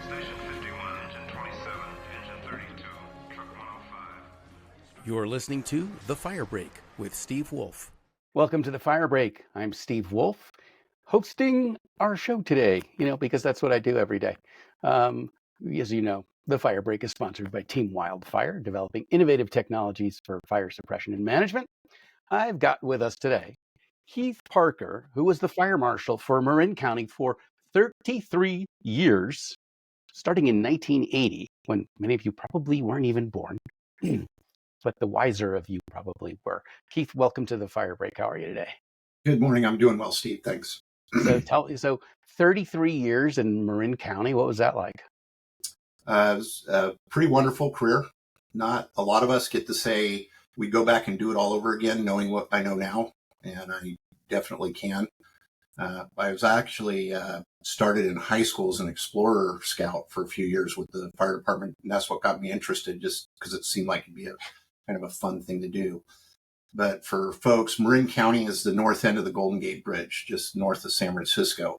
Station 51, engine 27, engine 32, truck 105. You're listening to The Fire Break with Steve Wolf. Welcome to The Fire Break. I'm Steve Wolf, hosting our show today, because that's what I do every day. As you know, The Fire Break is sponsored by Team Wildfire, developing innovative technologies for fire suppression and management. I've got with us today Keith Parker, who was the fire marshal for Marin County for 33 years, starting in 1980, when many of you probably weren't even born. But the wiser of you probably were. Keith, welcome to The Fire Break. How are you today? Good morning. I'm doing well, Steve. Thanks. So 33 years in Marin County, what was that like? It was a pretty wonderful career. Not a lot of us get to say we go back and do it all over again, knowing what I know now, and I definitely can. I was actually started in high school as an explorer scout for a few years with the fire department, and that's what got me interested, just because it seemed like it'd be a kind of a fun thing to do. But for folks, Marin County is the north end of the Golden Gate Bridge, just north of San Francisco.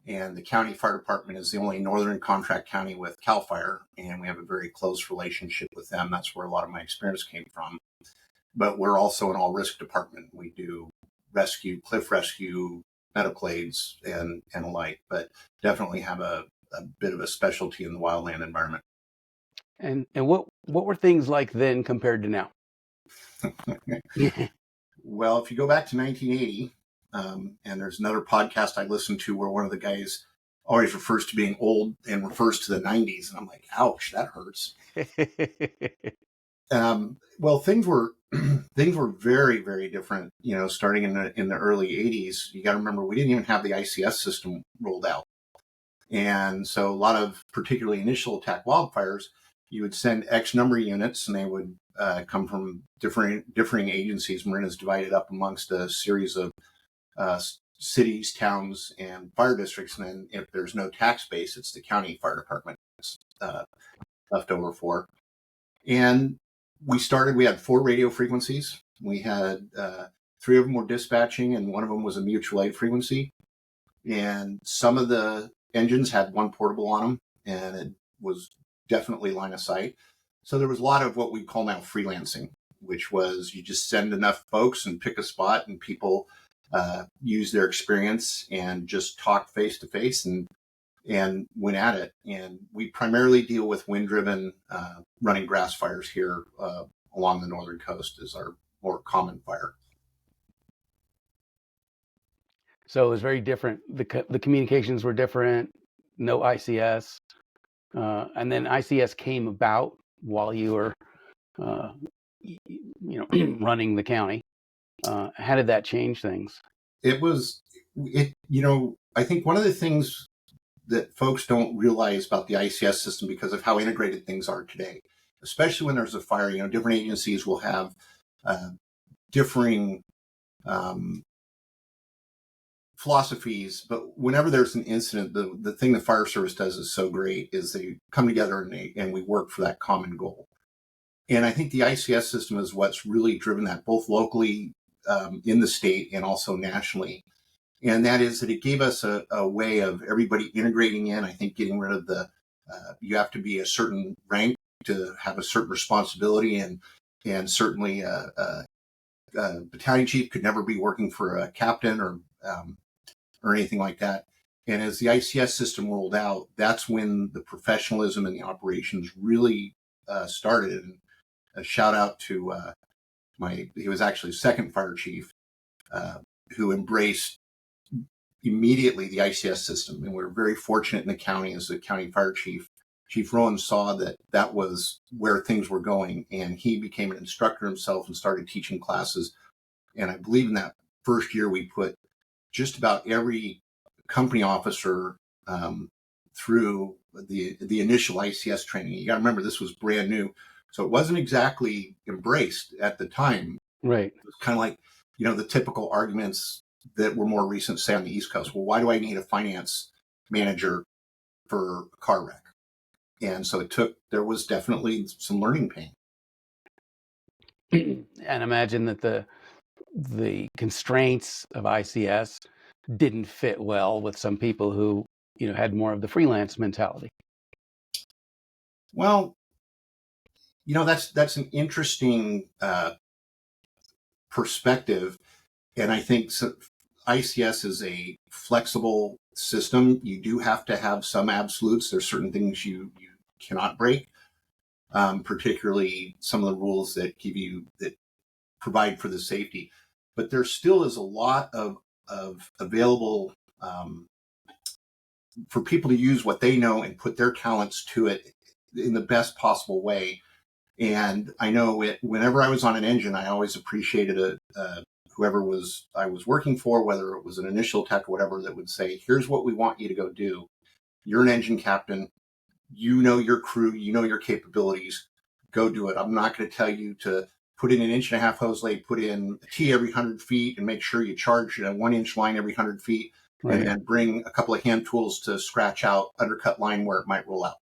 And the county fire department is the only northern contract county with CAL FIRE, and we have a very close relationship with them. That's where a lot of my experience came from. But we're also an all-risk department. We do rescue, cliff rescue, medical aids, and alike, but definitely have a bit of a specialty in the wildland environment. And what were things like then compared to now? Well, if you go back to 1980, and there's another podcast I listened to where one of the guys always refers to being old and refers to the 90s, and I'm like, ouch, that hurts. Well, things were very, very different. Starting in the early 80s, you got to remember we didn't even have the ICS system rolled out, and so a lot of particularly initial attack wildfires, you would send X number of units, and they would come from differing agencies. Marin is divided up amongst a series of cities, towns, and fire districts. And then if there's no tax base, it's the county fire department left over for. And we had 4 radio frequencies. We had 3 of them were dispatching, and 1 of them was a mutual aid frequency. And some of the engines had 1 portable on them, and it was definitely line of sight. So there was a lot of what we call now freelancing, which was you just send enough folks and pick a spot, and people use their experience and just talk face to face and went at it. And we primarily deal with wind-driven running grass fires here along the northern coast is our more common fire. So it was very different. The communications were different. No ICS, and then ICS came about while you were, running the county. How did that change things? I think one of the things that folks don't realize about the ICS system because of how integrated things are today, especially when there's a fire, different agencies will have differing philosophies, but whenever there's an incident, the thing the fire service does is so great is they come together and we work for that common goal. And I think the ICS system is what's really driven that both locally in the state and also nationally. And that is that it gave us a way of everybody integrating in. I think getting rid of you have to be a certain rank to have a certain responsibility, and certainly a battalion chief could never be working for a captain or anything like that. And as the ICS system rolled out, that's when the professionalism and the operations really started. And a shout out to he was actually second fire chief who embraced immediately the ICS system. And we're very fortunate in the county as the county fire chief. Chief Rowan saw that was where things were going, and he became an instructor himself and started teaching classes. And I believe in that first year we put just about every company officer through the initial ICS training. You got to remember this was brand new, so it wasn't exactly embraced at the time. Right. It was kind of like the typical arguments that were more recent, say on the East Coast. Well, why do I need a finance manager for a car wreck? And so there was definitely some learning pain. And imagine that the constraints of ICS didn't fit well with some people who, had more of the freelance mentality. Well, that's an interesting perspective, and I think ICS is a flexible system. You do have to have some absolutes. There's certain things you cannot break, particularly some of the rules that provide for the safety. But there still is a lot of available for people to use what they know and put their talents to it in the best possible way. And I know whenever I was on an engine, I always appreciated whoever I was working for, whether it was an initial tech or whatever, that would say, here's what we want you to go do. You're an engine captain. You know your crew. You know your capabilities. Go do it. I'm not going to tell you to put in an 1.5-inch hose lay, put in a T every 100 feet, and make sure you charge a 1-inch line every 100 feet, right, and then bring a couple of hand tools to scratch out undercut line where it might roll out.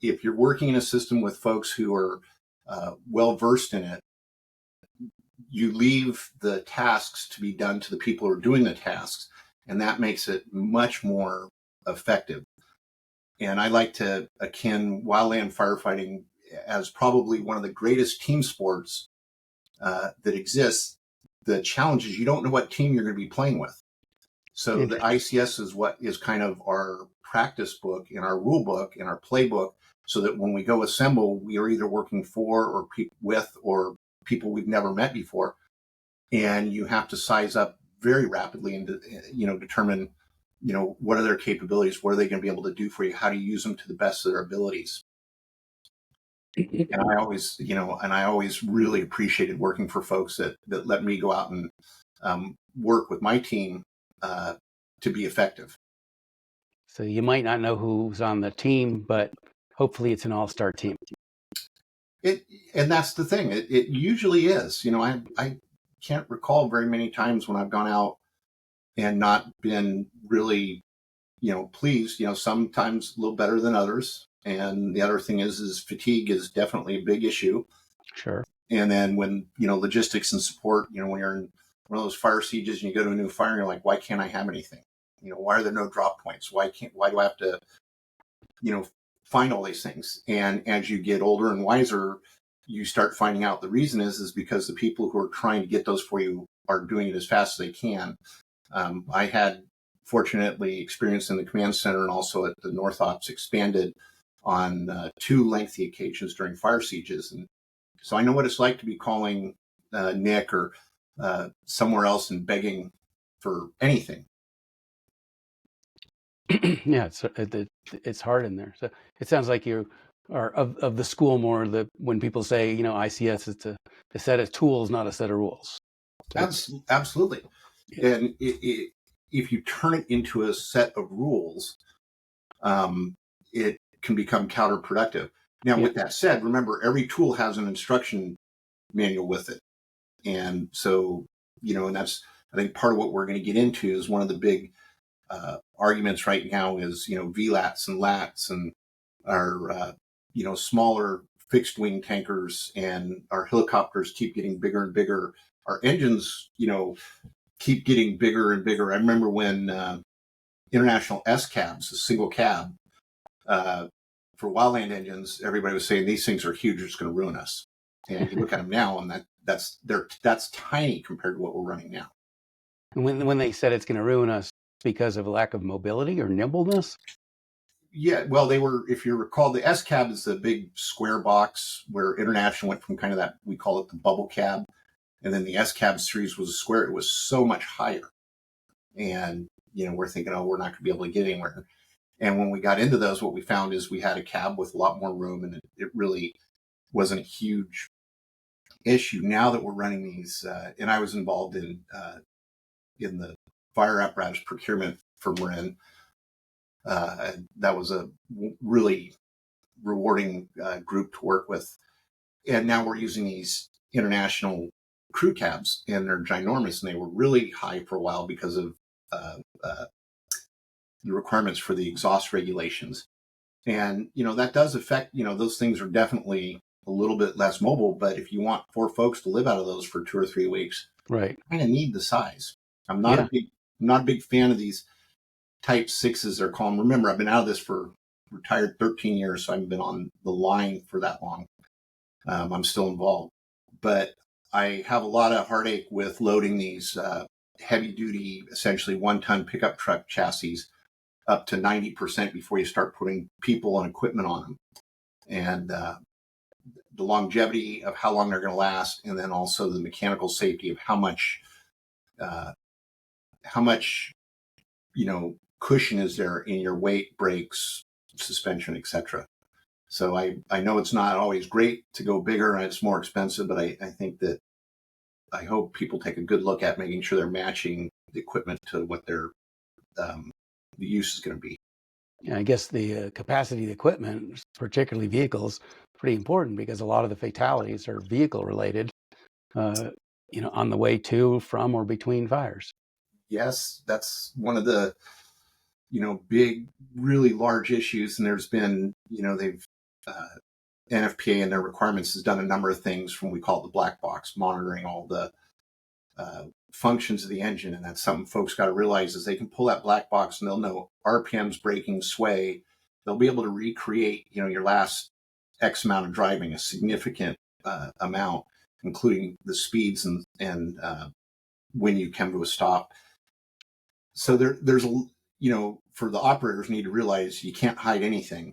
If you're working in a system with folks who are well versed in it, you leave the tasks to be done to the people who are doing the tasks, and that makes it much more effective. And I like to akin wildland firefighting as probably one of the greatest team sports that exists. The challenge is you don't know what team you're going to be playing with. So the ICS is what is kind of our practice book and our rule book and our playbook, so that when we go assemble, we are either working for or with or people we've never met before. And you have to size up very rapidly and, determine, what are their capabilities? What are they going to be able to do for you? How do you use them to the best of their abilities? And I always really appreciated working for folks that let me go out and work with my team to be effective. So you might not know who's on the team, but hopefully it's an all-star team. And that's the thing. It usually is. I can't recall very many times when I've gone out and not been really, pleased. Sometimes a little better than others. And the other thing is fatigue is definitely a big issue. Sure. And then when, logistics and support, when you're in one of those fire sieges and you go to a new fire and you're like, why can't I have anything? Why are there no drop points? Why do I have to, find all these things? And as you get older and wiser, you start finding out the reason is because the people who are trying to get those for you are doing it as fast as they can. I had fortunately experience in the command center and also at the North Ops expanded on 2 lengthy occasions during fire sieges. And so I know what it's like to be calling Nick or somewhere else and begging for anything. Yeah, it's hard in there. So it sounds like you are of the school more when people say, ICS, it's a set of tools, not a set of rules. Absolutely. Yeah. And if you turn it into a set of rules, it can become counterproductive. Now, with that said, remember, every tool has an instruction manual with it. And so, and that's, I think, part of what we're going to get into is one of the big arguments right now is, VLATs and LATs and our, smaller fixed wing tankers and our helicopters keep getting bigger and bigger. Our engines, keep getting bigger and bigger. I remember when international 𝐬𝐮𝐬𝐫𝐿𝐵s, a single cab, for wildland engines, everybody was saying these things are huge, it's going to ruin us. And you look at them now, and that's tiny compared to what we're running now. And when they said it's going to ruin us because of a lack of mobility or nimbleness? Yeah, well, they were, if you recall, the 𝐬𝐮𝐬𝐫 is the big square box where international went from kind of that, we call it the bubble cab. And then the 𝐬𝐮𝐬𝐵 series was a square. It was so much higher. And, we're thinking, we're not going to be able to get anywhere. And when we got into those, what we found is we had a cab with a lot more room, and it really wasn't a huge issue. Now that we're running these, and I was involved in the fire apparatus procurement for Marin, that was a really rewarding group to work with. And now we're using these international crew cabs, and they're ginormous, and they were really high for a while because of the requirements for the exhaust regulations. And, that does affect, those things are definitely a little bit less mobile, but if you want 4 folks to live out of those for 2 or 3 weeks, right, you kind of need the size. I'm not a big fan of these type 6s, they're calling. Remember, I've been out of this for retired 13 years, so I haven't been on the line for that long. I'm still involved, but I have a lot of heartache with loading these heavy duty, essentially 1-ton pickup truck chassis up to 90% before you start putting people and equipment on them. And the longevity of how long they're going to last, and then also the mechanical safety of how much, cushion is there in your weight, brakes, suspension, etc. So I know it's not always great to go bigger and it's more expensive, but I think that I hope people take a good look at making sure they're matching the equipment to what their the use is going to be. Yeah, I guess the capacity of the equipment, particularly vehicles, pretty important because a lot of the fatalities are vehicle related, on the way to, from, or between fires. Yes, that's one of the, big, really large issues. And there's been, they've, NFPA and their requirements has done a number of things from, we call it the black box, monitoring all the functions of the engine. And that's something folks got to realize is they can pull that black box and they'll know RPMs, braking, sway. They'll be able to recreate, your last X amount of driving, a significant amount, including the speeds and when you come to a stop. So there's for the operators need to realize you can't hide anything,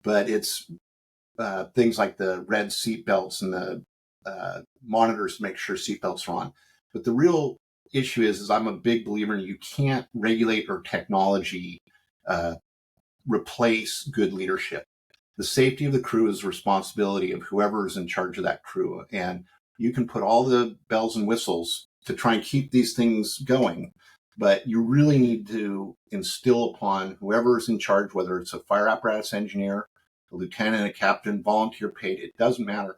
but it's things like the red seat belts and the monitors to make sure seat belts are on. But the real issue is I'm a big believer in you can't regulate or technology replace good leadership. The safety of the crew is the responsibility of whoever is in charge of that crew. And you can put all the bells and whistles to try and keep these things going, but you really need to instill upon whoever is in charge, whether it's a fire apparatus engineer, a lieutenant, a captain, volunteer paid, it doesn't matter.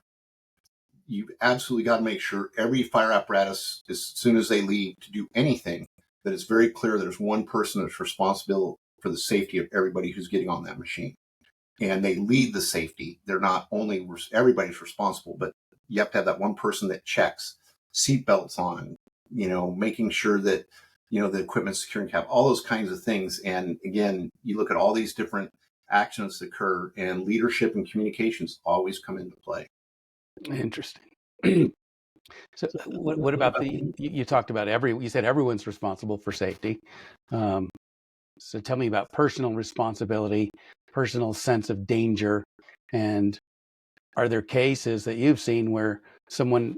You've absolutely got to make sure every fire apparatus, as soon as they leave to do anything, that it's very clear there's one person that's responsible for the safety of everybody who's getting on that machine. And they lead the safety. They're not only, everybody's responsible, but you have to have that one person that checks seatbelts on, making sure that, the equipment's secure and cap, all those kinds of things. And again, you look at all these different actions that occur, and leadership and communications always come into play. Interesting. So what about you talked about you said everyone's responsible for safety. So tell me about personal responsibility, personal sense of danger, and are there cases that you've seen where someone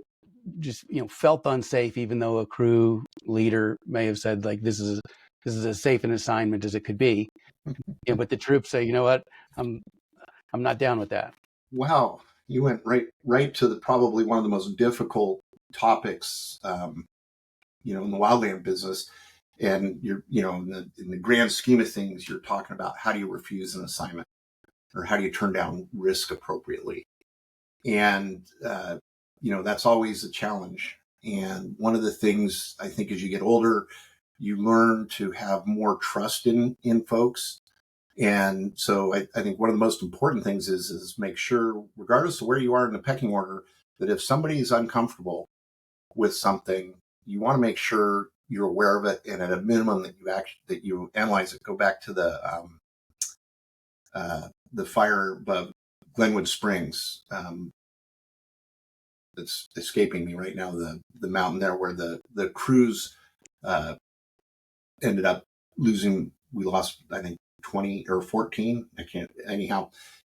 just felt unsafe, even though a crew leader may have said like this is as safe an assignment as it could be, but the troops say, you know what, I'm not down with that. Wow, you went right to probably one of the most difficult topics, in the wildland business. And you're, in the grand scheme of things, you're talking about how do you refuse an assignment or how do you turn down risk appropriately? And, that's always a challenge. And one of the things I think as you get older, you learn to have more trust in folks. And so I think one of the most important things is make sure, regardless of where you are in the pecking order, that if somebody is uncomfortable with something, you want to make sure you're aware of it, and at a minimum that you analyze it. Go back to the fire above Glenwood Springs. It's escaping me right now. The mountain there where the crews ended up losing. We lost, I think, 20 or 14. I can't anyhow,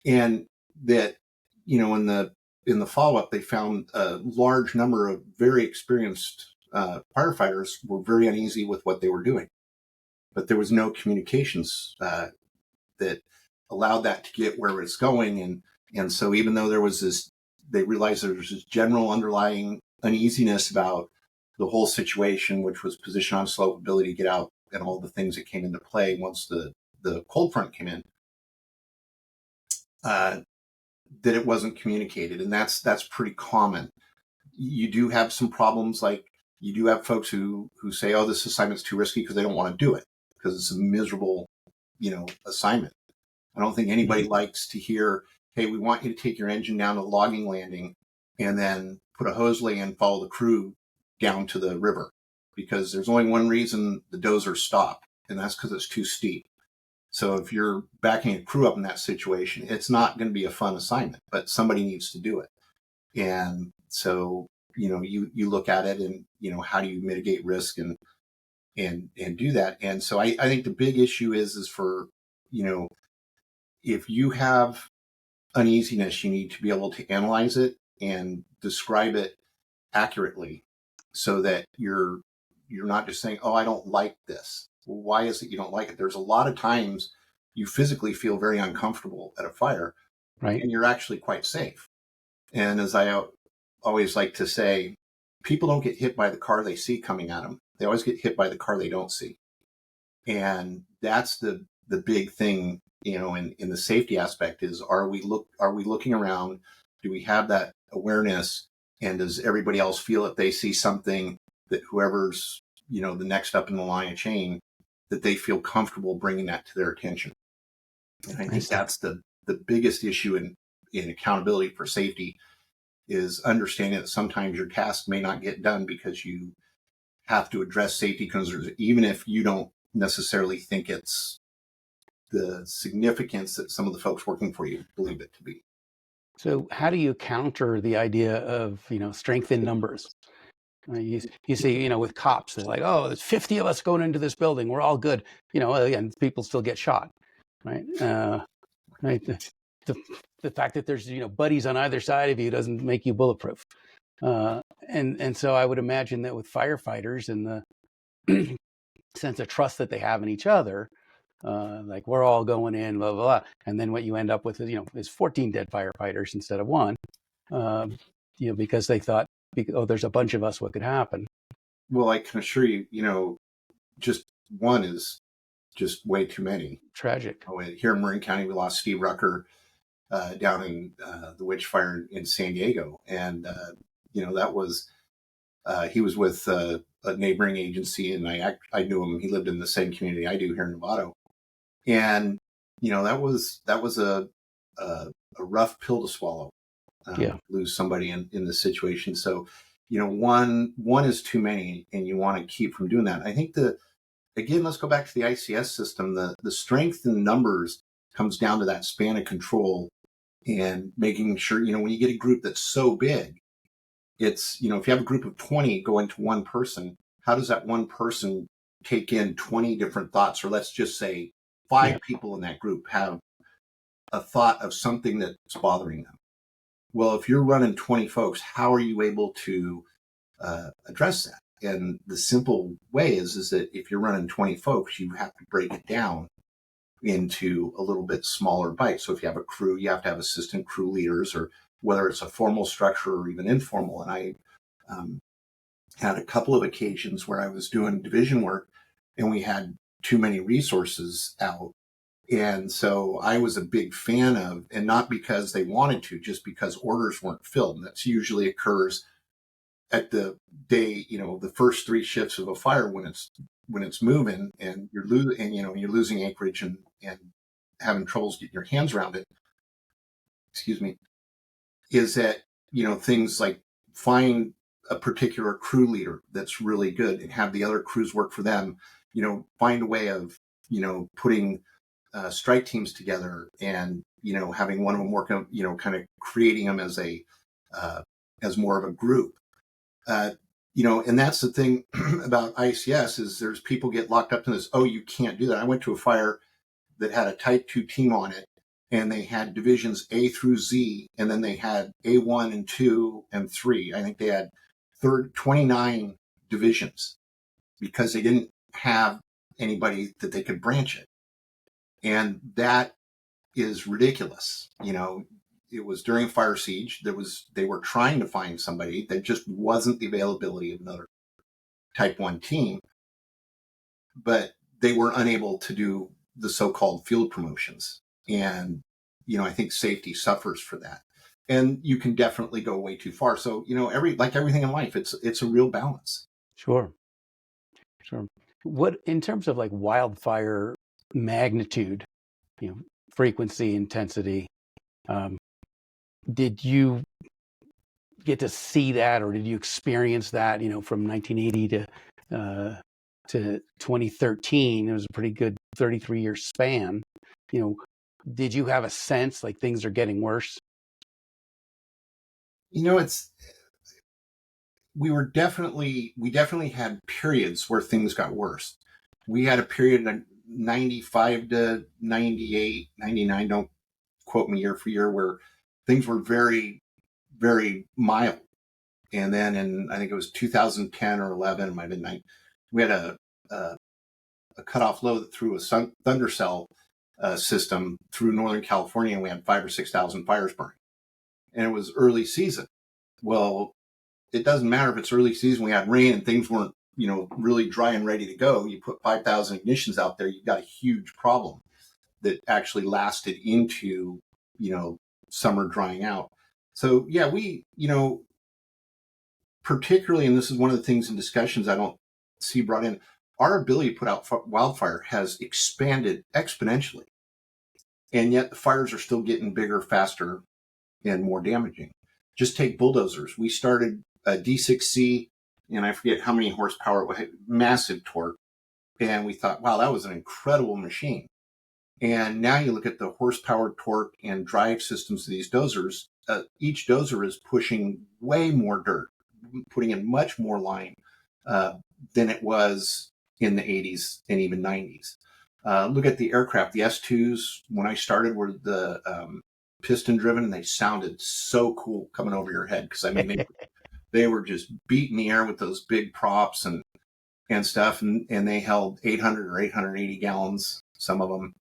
and that in the follow up, they found a large number of very experienced firefighters were very uneasy with what they were doing, but there was no communications that allowed that to get where it's going. And so even though there was this, they realized there was this general underlying uneasiness about the whole situation, which was position on slope, ability to get out, and all the things that came into play once the cold front came in, that it wasn't communicated. And that's pretty common. You do have some problems, like you do have folks who say, oh, this assignment's too risky because they don't want to do it because it's a miserable, assignment. I don't think anybody likes to hear, hey, we want you to take your engine down to the logging landing and then put a hose lay and follow the crew down to the river, because there's only one reason the dozers stop, and that's because it's too steep. So if you're backing a crew up in that situation, it's not going to be a fun assignment, but somebody needs to do it. And so, you look at it and, how do you mitigate risk and do that? And so I think the big issue is for, if you have uneasiness, you need to be able to analyze it and describe it accurately so that you're not just saying, oh, I don't like this. Well, why is it you don't like it? There's a lot of times you physically feel very uncomfortable at a fire, Right. and you're actually quite safe. And as I always like to say, people don't get hit by the car they see coming at them. They always get hit by the car they don't see. And that's the big thing, in the safety aspect is, are we looking around? Do we have that awareness? And does everybody else feel that they see something that whoever's, the next up in the line of chain, that they feel comfortable bringing that to their attention? And I think that's the biggest issue in accountability for safety, is understanding that sometimes your task may not get done because you have to address safety concerns, even if you don't necessarily think it's the significance that some of the folks working for you believe it to be. So how do you counter the idea of, strength in numbers? You see, with cops, they're like, oh, there's 50 of us going into this building. We're all good. And people still get shot, right? Right. The fact that there's, buddies on either side of you doesn't make you bulletproof. And so I would imagine that with firefighters and the sense of trust that they have in each other, like we're all going in, blah, blah, blah. And then what you end up with is 14 dead firefighters instead of one, because they thought, oh, there's a bunch of us, what could happen? Well, I can assure you, just one is just way too many. Tragic. Here in Marin County, we lost Steve down in the witch fire in San Diego. And, that was, he was with a neighboring agency, and I knew him. He lived in the same community I do here in Nevada. And, that was a rough pill to swallow, lose somebody in this situation. So, one is too many, and you want to keep from doing that. I think again, let's go back to the ICS system. The strength in numbers comes down to that span of control and making sure, when you get a group that's so big, it's, if you have a group of 20 going to one person, how does that one person take in 20 different thoughts? Or let's just say 5 people in that group have a thought of something that's bothering them. Well, if you're running 20 folks, how are you able to address that? And the simple way is that if you're running 20 folks, you have to break it down into a little bit smaller bites. So if you have a crew, you have to have assistant crew leaders, or whether it's a formal structure or even informal. And I had a couple of occasions where I was doing division work and we had too many resources out. And so I was a big fan of, and not because they wanted to, just because orders weren't filled. And that's usually occurs at the day, the first 3 shifts of a fire when it's moving and you're losing acreage and having troubles getting your hands around it. Excuse me. Is that, things like find a particular crew leader that's really good and have the other crews work for them, find a way of, putting strike teams together and, having one of them work, kind of creating them as as more of a group. And that's the thing about ICS is there's people get locked up in this, oh, you can't do that. I went to a fire that had a type 2 team on it, and they had divisions A through Z, and then they had A1 and 2 and 3. I think they had 29 divisions because they didn't have anybody that they could branch it. And that is ridiculous. It was during fire siege. They were trying to find somebody. There just wasn't the availability of another type 1 team, but they were unable to do the so-called field promotions. And, I think safety suffers for that. And you can definitely go way too far. So, like everything in life, it's a real balance. Sure. What, in terms of like wildfire magnitude, frequency, intensity, did you get to see that, or did you experience that, from 1980 to 2013? It was a pretty good 33-year span, did you have a sense like things are getting worse? We definitely had periods where things got worse. We had a period in 95 to 98, 99, don't quote me year for year, where things were very, very mild. And then I think it was 2010 or 11, it might have been 9, we had a cutoff low that threw a thunder cell system through Northern California, and we had 5,000 or 6,000 fires burning. And it was early season. Well, it doesn't matter if it's early season, we had rain and things weren't, really dry and ready to go. You put 5,000 ignitions out there, you've got a huge problem that actually lasted into, summer drying out. So yeah, we, particularly, and this is one of the things in discussions I don't see brought in, our ability to put out wildfire has expanded exponentially. And yet the fires are still getting bigger, faster, and more damaging. Just take bulldozers. We started a D6C, and I forget how many horsepower, massive torque. And we thought, wow, that was an incredible machine. And now you look at the horsepower, torque, and drive systems of these dozers. Each dozer is pushing way more dirt, putting in much more line than it was in the 80s and even 90s. Look at the aircraft. The S2s, when I started, were the piston driven, and they sounded so cool coming over your head, because they were just beating the air with those big props and stuff, and they held 800 or 880 gallons, some of them,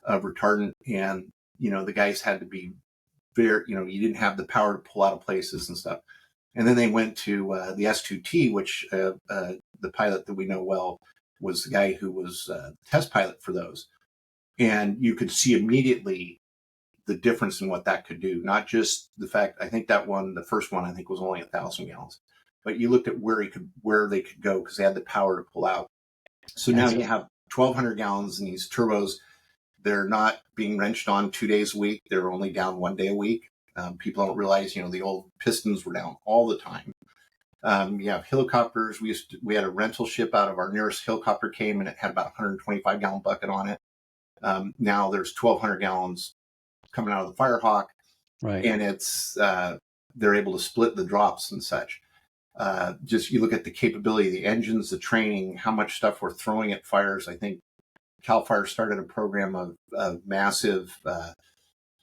of retardant. And the guys had to be very, you didn't have the power to pull out of places and stuff. And then they went to the S2T, which the pilot that we know well was the guy who was test pilot for those. And you could see immediately the difference in what that could do. Not just the fact, I think that one, the first one, I think was only 1,000 gallons, but you looked at where they could go, because they had the power to pull out. So now you have 1,200 gallons in these turbos. They're not being wrenched on 2 days a week. They're only down 1 day a week. People don't realize, the old pistons were down all the time. You have helicopters. We had a rental ship out of our nearest helicopter came, and it had about 125 gallon bucket on it. Now there's 1,200 gallons coming out of the Firehawk, right? And it's they're able to split the drops and such. Just you look at the capability of the engines, the training, how much stuff we're throwing at fires. I think Cal Fire started a program of massive,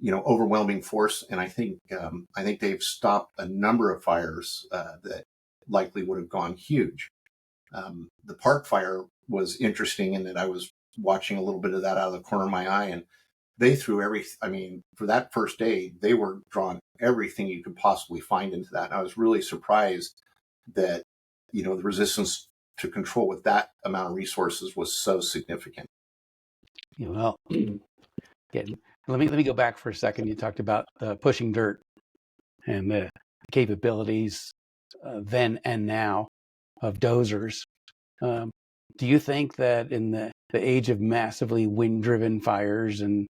overwhelming force, and I think they've stopped a number of fires that likely would have gone huge. The park fire was interesting in that I was watching a little bit of that out of the corner of my eye, and they threw for that first day, they were drawing everything you could possibly find into that. And I was really surprised that, the resistance to control with that amount of resources was so significant. Well, again, let me go back for a second. You talked about pushing dirt and the capabilities then and now of dozers. Do you think that in the age of massively wind-driven fires and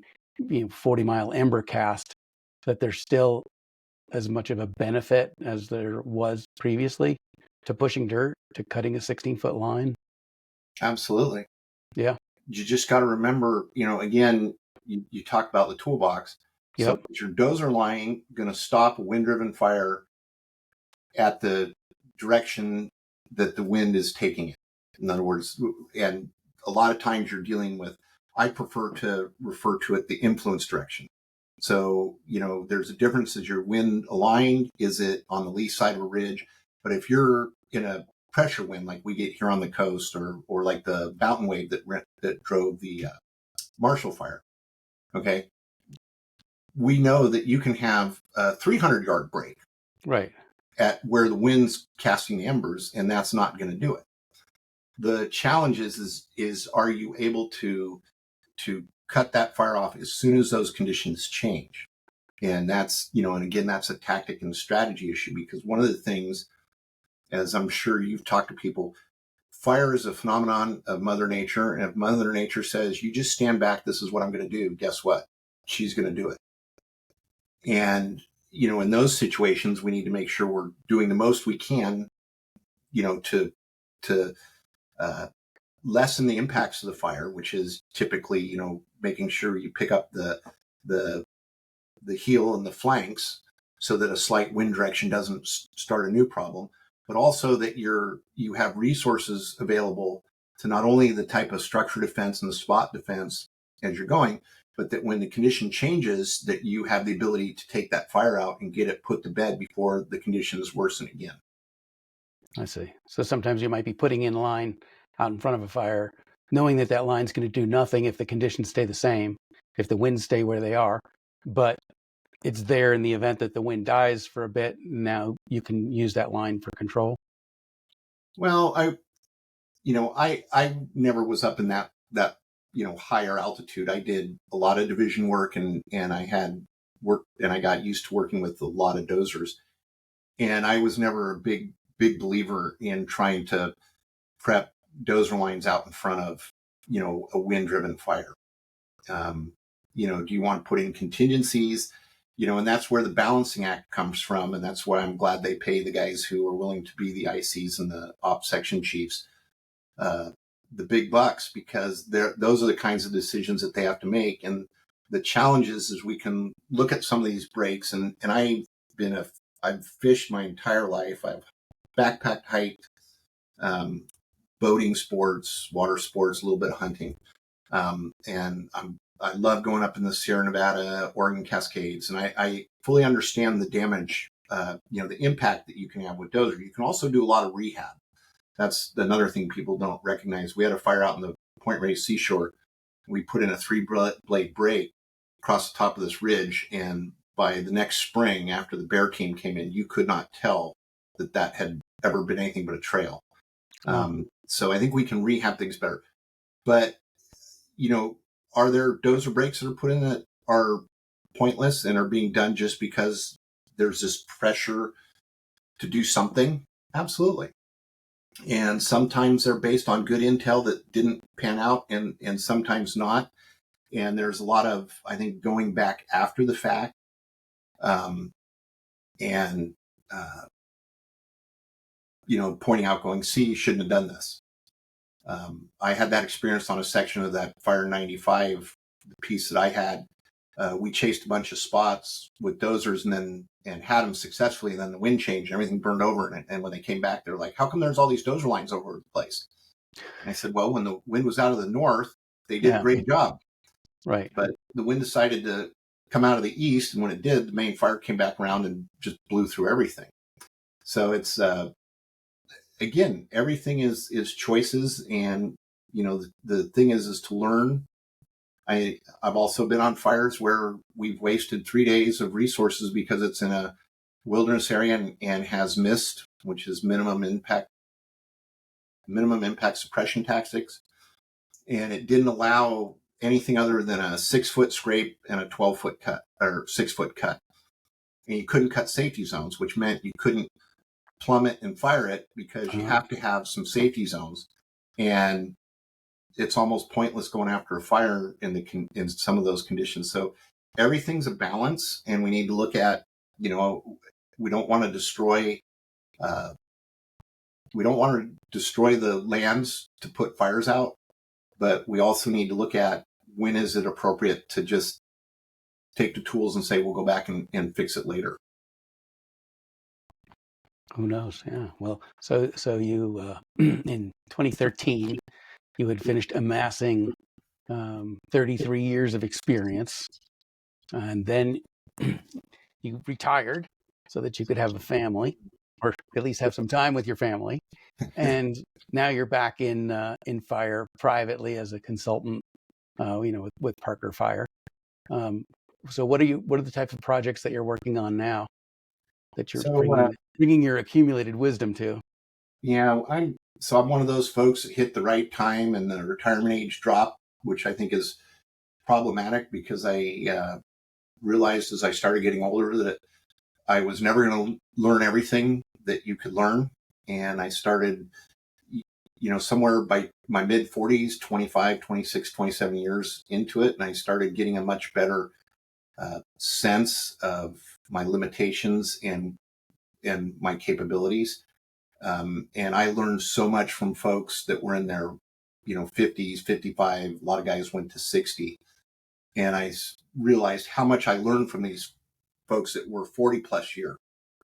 40-mile ember cast, that there's still as much of a benefit as there was previously to pushing dirt, to cutting a 16-foot line? Absolutely. Yeah. You just got to remember, again, you talk about the toolbox. Yep. So is your dozer line going to stop a wind-driven fire at the direction that the wind is taking it? In other words, and a lot of times you're dealing with, I prefer to refer to it the influence direction. So, there's a difference. Is your wind aligned? Is it on the lee side of a ridge? But if you're in a pressure wind like we get here on the coast, or like the mountain wave that drove the Marshal fire, okay, we know that you can have a 300-yard break, right, at where the wind's casting the embers, and that's not going to do it. The challenge is are you able to cut that fire off as soon as those conditions change? And that's, and again, that's a tactic and strategy issue, because one of the things, as I'm sure you've talked to people, fire is a phenomenon of Mother Nature. And if Mother Nature says, you just stand back, this is what I'm going to do, guess what? She's going to do it. And, in those situations, we need to make sure we're doing the most we can, to lessen the impacts of the fire, which is typically, making sure you pick up the heel and the flanks so that a slight wind direction doesn't start a new problem, but also that you have resources available to not only the type of structure defense and the spot defense as you're going, but that when the condition changes, that you have the ability to take that fire out and get it put to bed before the conditions worsen again. I see. So sometimes you might be putting in line out in front of a fire, knowing that that line's going to do nothing if the conditions stay the same, if the winds stay where they are, but it's there in the event that the wind dies for a bit. Now you can use that line for control. Well, I never was up in that higher altitude. I did a lot of division work, and I had worked, and I got used to working with a lot of dozers. And I was never a big believer in trying to prep dozer lines out in front of, a wind-driven fire. Do you want to put in contingencies? And that's where the balancing act comes from. And that's why I'm glad they pay the guys who are willing to be the ICs and the ops section chiefs the big bucks, because those are the kinds of decisions that they have to make. And the challenge is we can look at some of these breaks, and I've fished my entire life. I've backpacked, hiked, boating sports, water sports, a little bit of hunting. And I love going up in the Sierra Nevada, Oregon Cascades, and I fully understand the damage, the impact that you can have with dozer. You can also do a lot of rehab. That's another thing people don't recognize. We had a fire out in the Point Reyes seashore. We put in a 3-blade brake across the top of this ridge, and by the next spring, after the bear team came in, you could not tell that had ever been anything but a trail. So I think we can rehab things better. But, are there dozer brakes that are put in that are pointless and are being done just because there's this pressure to do something? Absolutely. And sometimes they're based on good intel that didn't pan out, and sometimes not. And there's a lot of, I think, going back after the fact, pointing out, going, see, you shouldn't have done this. I had that experience on a section of that Fire 95, the piece that I had. We chased a bunch of spots with dozers and had them successfully. And then the wind changed and everything burned over. And when they came back, they're like, how come there's all these dozer lines over the place? And I said, well, when the wind was out of the north, they did a great job. Right. But the wind decided to come out of the east. And when it did, the main fire came back around and just blew through everything. So it's, again, everything is choices. And, the thing is to learn. I've also been on fires where we've wasted 3 days of resources because it's in a wilderness area and has mist, which is minimum impact suppression tactics. And it didn't allow anything other than a 6-foot scrape and a 12-foot cut or 6-foot cut. And you couldn't cut safety zones, which meant you couldn't plummet and fire it because you have to have some safety zones. And it's almost pointless going after a fire in some of those conditions. So everything's a balance, and we need to look at, we don't want to destroy, the lands to put fires out, but we also need to look at when is it appropriate to just take the tools and say, we'll go back and fix it later. Who knows? Yeah. Well, so you, in 2013, you had finished amassing 33 years of experience, and then you retired so that you could have a family, or at least have some time with your family. And now you're back in fire privately as a consultant, with Parker Fire. So what are the types of projects that you're working on now that you're bringing your accumulated wisdom to? Yeah, I'm one of those folks that hit the right time and the retirement age drop, which I think is problematic because I realized as I started getting older that I was never going to learn everything that you could learn. And I started, somewhere by my mid 40s, 25, 26, 27 years into it. And I started getting a much better sense of my limitations and my capabilities. And I learned so much from folks that were in their 50s, 55. A lot of guys went to 60. And I realized how much I learned from these folks that were 40 plus year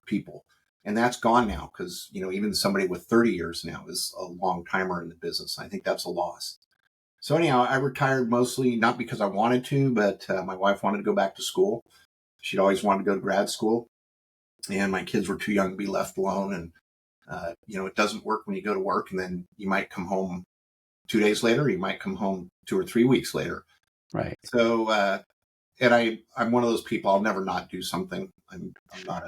people. And that's gone now because, even somebody with 30 years now is a long timer in the business. I think that's a loss. So anyhow, I retired mostly not because I wanted to, but my wife wanted to go back to school. She'd always wanted to go to grad school. And my kids were too young to be left alone. And, it doesn't work when you go to work and then you might come home 2 days later, you might come home 2 or 3 weeks later. Right. So, and I'm one of those people, I'll never not do something. I'm not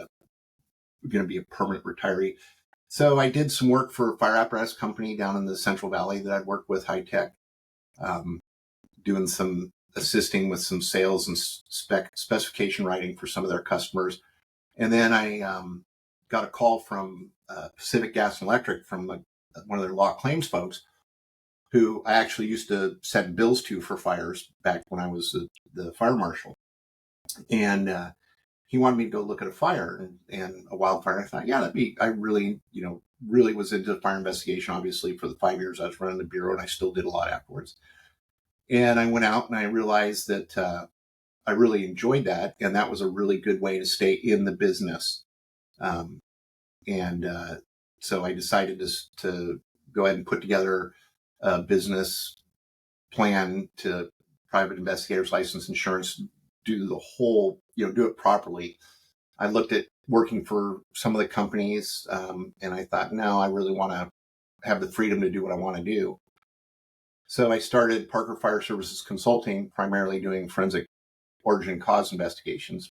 going to be a permanent retiree. So I did some work for a fire apparatus company down in the Central Valley that I'd worked with, high tech, doing some assisting with some sales and specification writing for some of their customers. And then I got a call from Pacific Gas and Electric from one of their law claims folks, who I actually used to send bills to for fires back when I was the fire marshal. And he wanted me to go look at a fire and a wildfire. I thought, yeah, I really, really was into fire investigation, obviously, for the 5 years I was running the bureau, and I still did a lot afterwards. And I went out and I realized that I really enjoyed that. And that was a really good way to stay in the business. So I decided to go ahead and put together a business plan to private investigators, license, insurance, do the whole, do it properly. I looked at working for some of the companies, and I thought, no, I really want to have the freedom to do what I want to do. So I started Parker Fire Services Consulting, primarily doing forensic origin and cause investigations.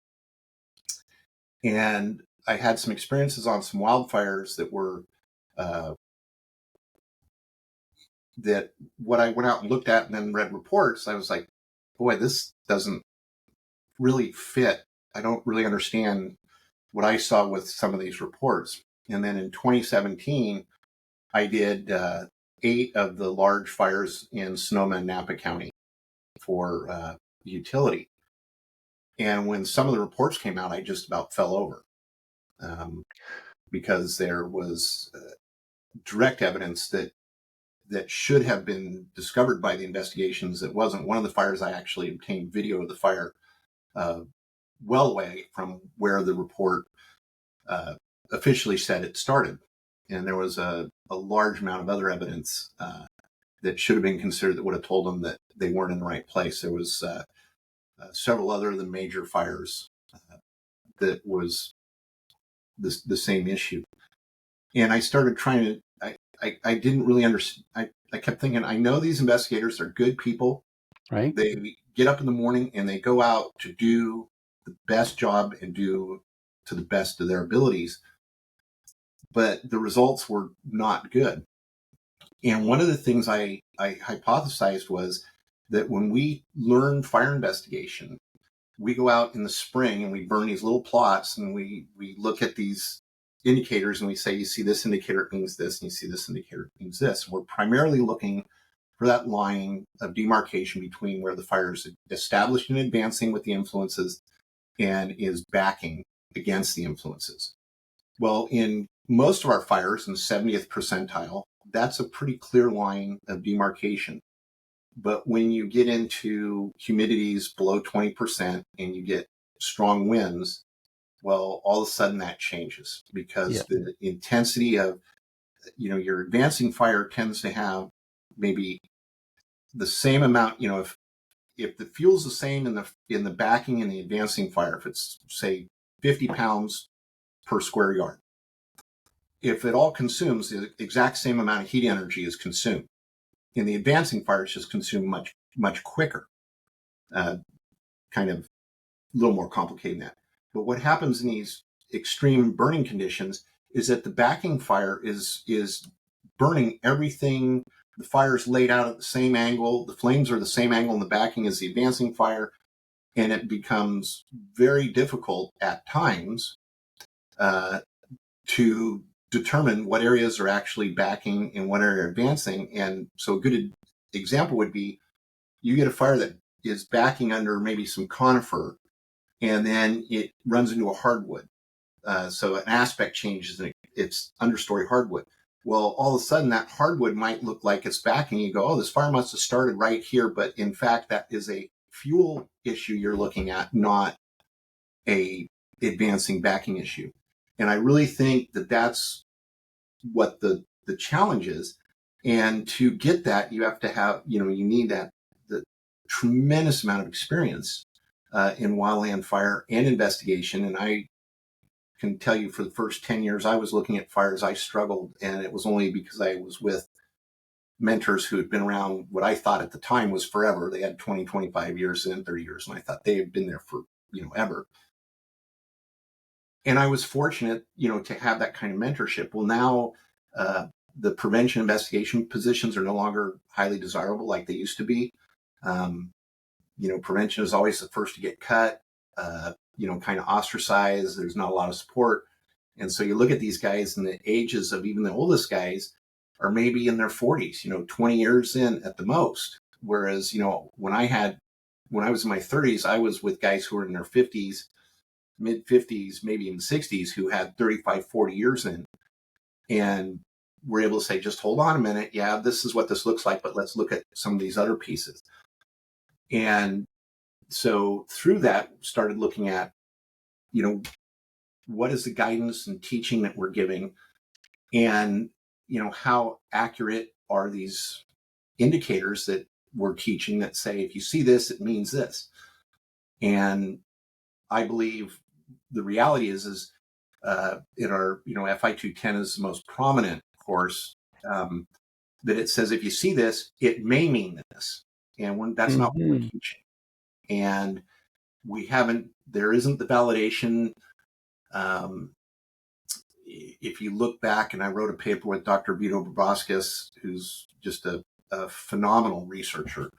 And I had some experiences on some wildfires that were, that when I went out and looked at and then read reports, I was like, boy, this doesn't really fit. I don't really understand what I saw with some of these reports. And then in 2017, I did 8 of the large fires in Sonoma and Napa County for utility. And when some of the reports came out, I just about fell over because there was direct evidence that should have been discovered by the investigations. It wasn't. One of the fires, I actually obtained video of the fire well away from where the report officially said it started. And there was a large amount of other evidence that should have been considered that would have told them that they weren't in the right place. There was several other of the major fires that was the same issue. And I started trying to, I didn't really understand. I kept thinking, I know these investigators are good people. Right. They get up in the morning and they go out to do the best job and do to the best of their abilities. But the results were not good. And one of the things I hypothesized was that when we learn fire investigation, we go out in the spring and we burn these little plots and we look at these indicators and we say, you see this indicator means this, and you see this indicator means this. And we're primarily looking for that line of demarcation between where the fire is established and advancing with the influences and is backing against the influences. Well, in most of our fires in 70th percentile, that's a pretty clear line of demarcation. But when you get into humidities below 20% and you get strong winds, well, all of a sudden that changes because the intensity of, your advancing fire tends to have maybe the same amount, if the fuel's the same in the backing and the advancing fire, if it's say 50 pounds per square yard, if it all consumes, the exact same amount of heat energy is consumed. In the advancing fire, it's just consumed much, much quicker. Kind of a little more complicated than that. But what happens in these extreme burning conditions is that the backing fire is burning everything. The fire is laid out at the same angle. The flames are the same angle in the backing as the advancing fire. And it becomes very difficult at times to determine what areas are actually backing and what area are advancing. And so a good example would be you get a fire that is backing under maybe some conifer, and then it runs into a hardwood. So an aspect changes and it's understory hardwood. Well, all of a sudden that hardwood might look like it's backing. You go, oh, this fire must have started right here. But in fact, that is a fuel issue you're looking at, not a advancing backing issue. And I really think that that's what the challenge is. And to get that, you have to have, you need the tremendous amount of experience in wildland fire and investigation. And I can tell you, for the first 10 years I was looking at fires, I struggled. And it was only because I was with mentors who had been around what I thought at the time was forever. They had 20, 25 years and 30 years. And I thought they had been there for, ever. And I was fortunate, to have that kind of mentorship. Well, now the prevention investigation positions are no longer highly desirable like they used to be. Prevention is always the first to get cut, kind of ostracized. There's not a lot of support. And so you look at these guys, and the ages of even the oldest guys are maybe in their 40s, 20 years in at the most. Whereas, when I was in my 30s, I was with guys who were in their 50s, mid 50s, maybe even 60s, who had 35, 40 years in, and were able to say, just hold on a minute. Yeah, this is what this looks like, but let's look at some of these other pieces. And so through that, started looking at, what is the guidance and teaching that we're giving, and, how accurate are these indicators that we're teaching that say, if you see this, it means this. And I believe the reality is in our, FI 210 is the most prominent course, that it says, if you see this, it may mean this. And that's not what we're teaching. And there isn't the validation. If you look back, and I wrote a paper with Dr. Vito Proboscis, who's just a phenomenal researcher,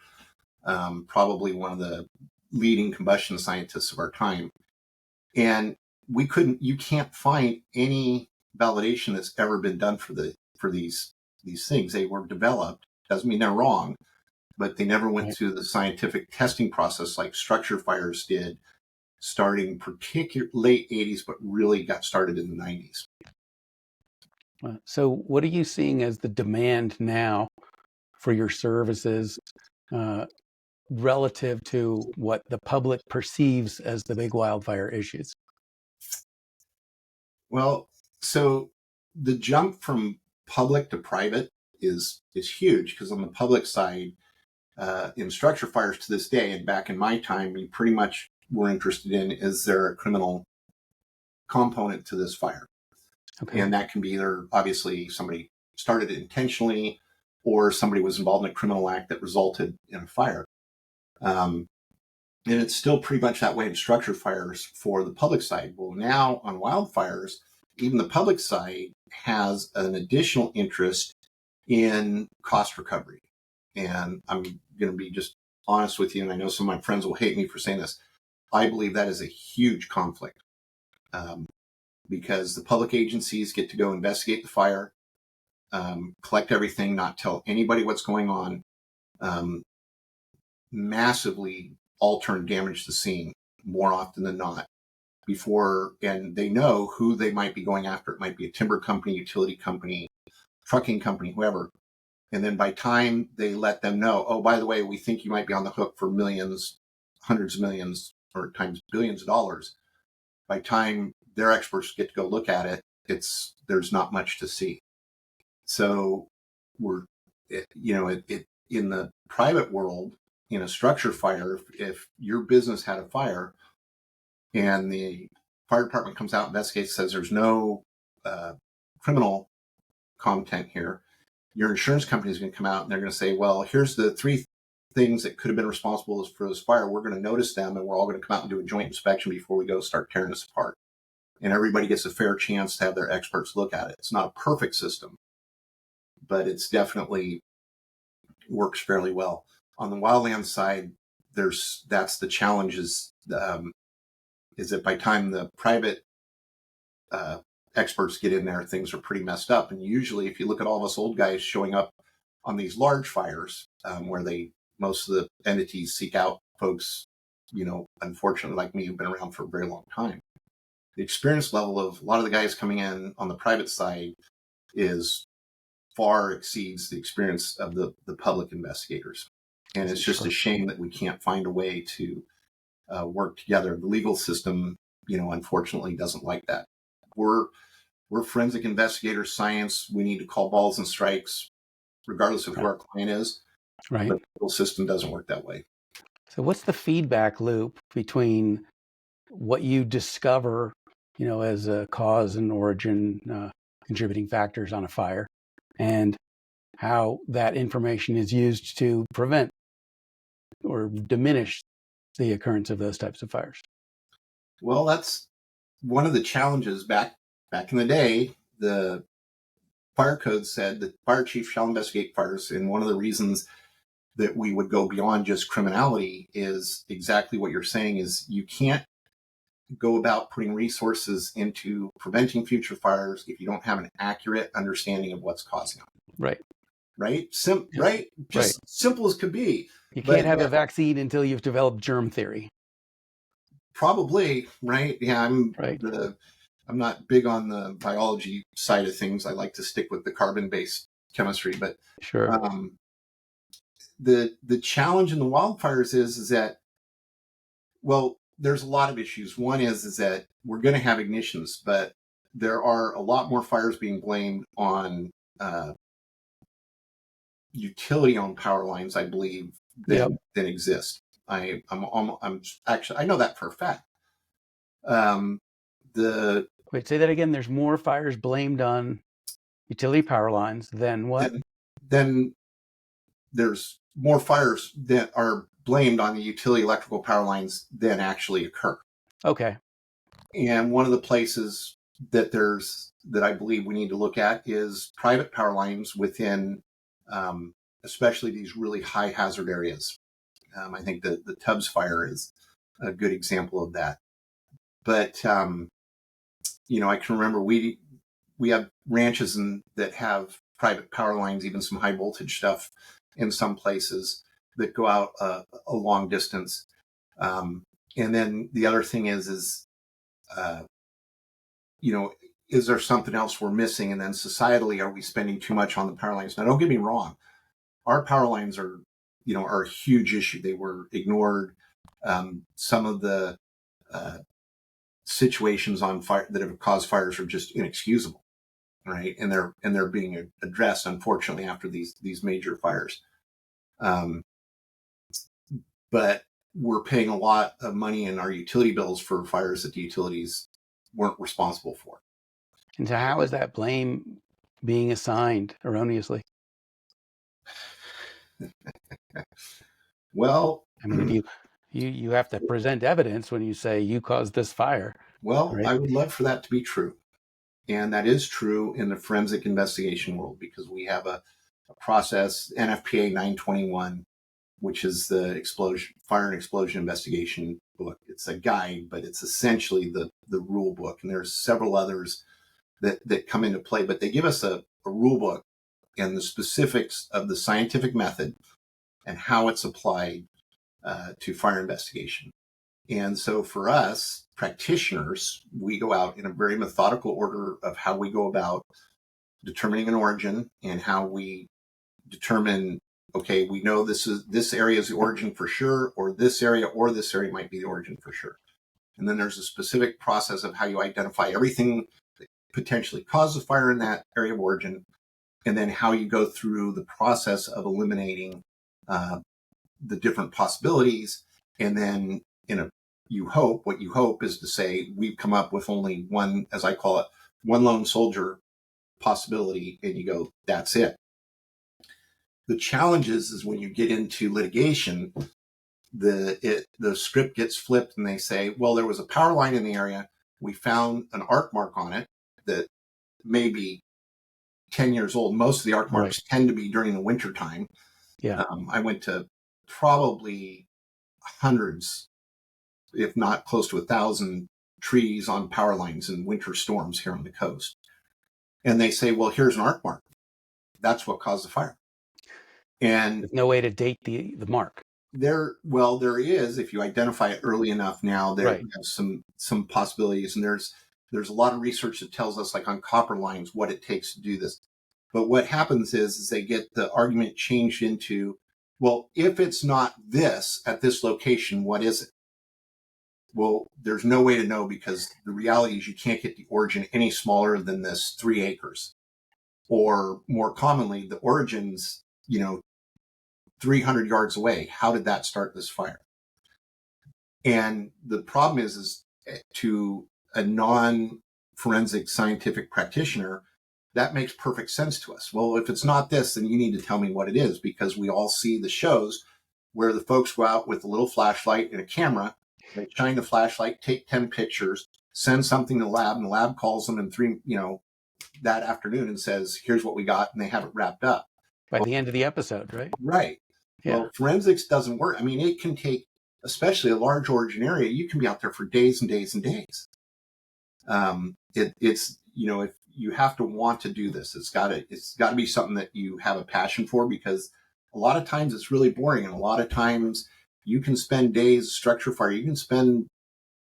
probably one of the leading combustion scientists of our time. And you can't find any validation that's ever been done for these things. They were developed. Doesn't mean they're wrong, but they never went through the scientific testing process like structure fires did, starting particularly late 80s, but really got started in the 90s. So what are you seeing as the demand now for your services relative to what the public perceives as the big wildfire issues? Well, so the jump from public to private is huge, because on the public side, in structure fires to this day, and back in my time, we pretty much were interested in, is there a criminal component to this fire? Okay. And that can be either, obviously, somebody started it intentionally, or somebody was involved in a criminal act that resulted in a fire. And it's still pretty much that way in structure fires for the public side. Well, now on wildfires, even the public side has an additional interest in cost recovery. And I'm going to be just honest with you, and I know some of my friends will hate me for saying this. I believe that is a huge conflict, because the public agencies get to go investigate the fire, collect everything, not tell anybody what's going on, massively alter and damage the scene more often than not and they know who they might be going after. It might be a timber company, utility company, trucking company, whoever. And then by time they let them know, oh, by the way, we think you might be on the hook for millions, hundreds of millions, or at times billions of dollars. By time their experts get to go look at it, there's not much to see. So in the private world, in a structure fire, if your business had a fire and the fire department comes out, investigates, says there's no criminal content here, your insurance company is going to come out and they're going to say, well, here's the 3 things that could have been responsible for this fire. We're going to notice them, and we're all going to come out and do a joint inspection before we go start tearing this apart. And everybody gets a fair chance to have their experts look at it. It's not a perfect system, but it's definitely works fairly well. On the wildland side, that's the challenge is that by the time the private experts get in there, things are pretty messed up. And usually, if you look at all of us old guys showing up on these large fires, where most of the entities seek out folks, unfortunately like me, who've been around for a very long time, the experience level of a lot of the guys coming in on the private side is far exceeds the experience of the public investigators. And it's just a shame that we can't find a way to work together. The legal system, unfortunately doesn't like that. We're forensic investigators, science. We need to call balls and strikes, regardless of who our client is. Right. But the legal system doesn't work that way. So what's the feedback loop between what you discover, as a cause and origin contributing factors on a fire, and how that information is used to prevent or diminish the occurrence of those types of fires? Well, that's one of the challenges. Back in the day, the fire code said that fire chief shall investigate fires, and one of the reasons that we would go beyond just criminality is exactly what you're saying, is you can't go about putting resources into preventing future fires if you don't have an accurate understanding of what's causing them. Right. Right? Right? Just simple as could be. You can't have a vaccine until you've developed germ theory. Probably, right? Yeah, I'm not big on the biology side of things. I like to stick with the carbon-based chemistry, but sure. The challenge in the wildfires is that, well, there's a lot of issues. One is that we're going to have ignitions, but there are a lot more fires being blamed on utility-owned power lines, I believe, than exist. I'm actually, I know that for a fact. Wait, say that again. There's more fires blamed on utility power lines than what? Then there's more fires that are blamed on the utility electrical power lines than actually occur. Okay. And one of the places that I believe we need to look at is private power lines within, especially these really high hazard areas. I think the Tubbs fire is a good example of that. But, I can remember we have ranches that have private power lines, even some high voltage stuff in some places that go out a long distance. And then the other thing is there something else we're missing? And then societally, are we spending too much on the power lines? Now, don't get me wrong. Our power lines are a huge issue. They were ignored. Some of the situations on fire that have caused fires are just inexcusable, right? And they're being addressed, unfortunately, after these major fires. But we're paying a lot of money in our utility bills for fires that the utilities weren't responsible for. And so how is that blame being assigned erroneously? Well, I mean, you have to present evidence when you say you caused this fire. Well, right? I would love for that to be true. And that is true in the forensic investigation world, because we have a process, NFPA 921, which is the fire and explosion investigation book. It's a guide, but it's essentially the rule book. And there's several others that come into play, but they give us a rule book and the specifics of the scientific method and how it's applied to fire investigation. And so for us practitioners, we go out in a very methodical order of how we go about determining an origin and how we determine, okay, we know this area is the origin for sure, or this area might be the origin for sure. And then there's a specific process of how you identify everything that potentially causes a fire in that area of origin, and then how you go through the process of eliminating the different possibilities. And then what you hope is to say, we've come up with only one, as I call it, one lone soldier possibility, and you go, that's it. The challenge is when you get into litigation, the script gets flipped and they say, well, there was a power line in the area. We found an arc mark on it that may be 10 years old. Most of the arc marks tend to be during the winter time. Yeah. I went to probably hundreds, if not close to 1,000 trees on power lines in winter storms here on the coast. And they say, well, here's an arc mark. That's what caused the fire. And there's no way to date the mark. There is, if you identify it early enough now, there have some possibilities. And there's a lot of research that tells us, like on copper lines, what it takes to do this. But what happens is they get the argument changed into, well, if it's not this at this location, what is it? Well, there's no way to know, because the reality is you can't get the origin any smaller than this 3 acres. Or more commonly, the origin's, 300 yards away. How did that start this fire? And the problem is to a non-forensic scientific practitioner, that makes perfect sense to us. Well, if it's not this, then you need to tell me what it is, because we all see the shows where the folks go out with a little flashlight and a camera, they shine the flashlight, take 10 pictures, send something to the lab, and the lab calls them in that afternoon and says, here's what we got, and they have it wrapped up. By the end of the episode, right? Right. Yeah. Well, forensics doesn't work. I mean, it can take, especially a large origin area, you can be out there for days and days and days. It's if you have to want to do this, it's got to be something that you have a passion for, because a lot of times it's really boring, and a lot of times you can spend days structure fire. You can spend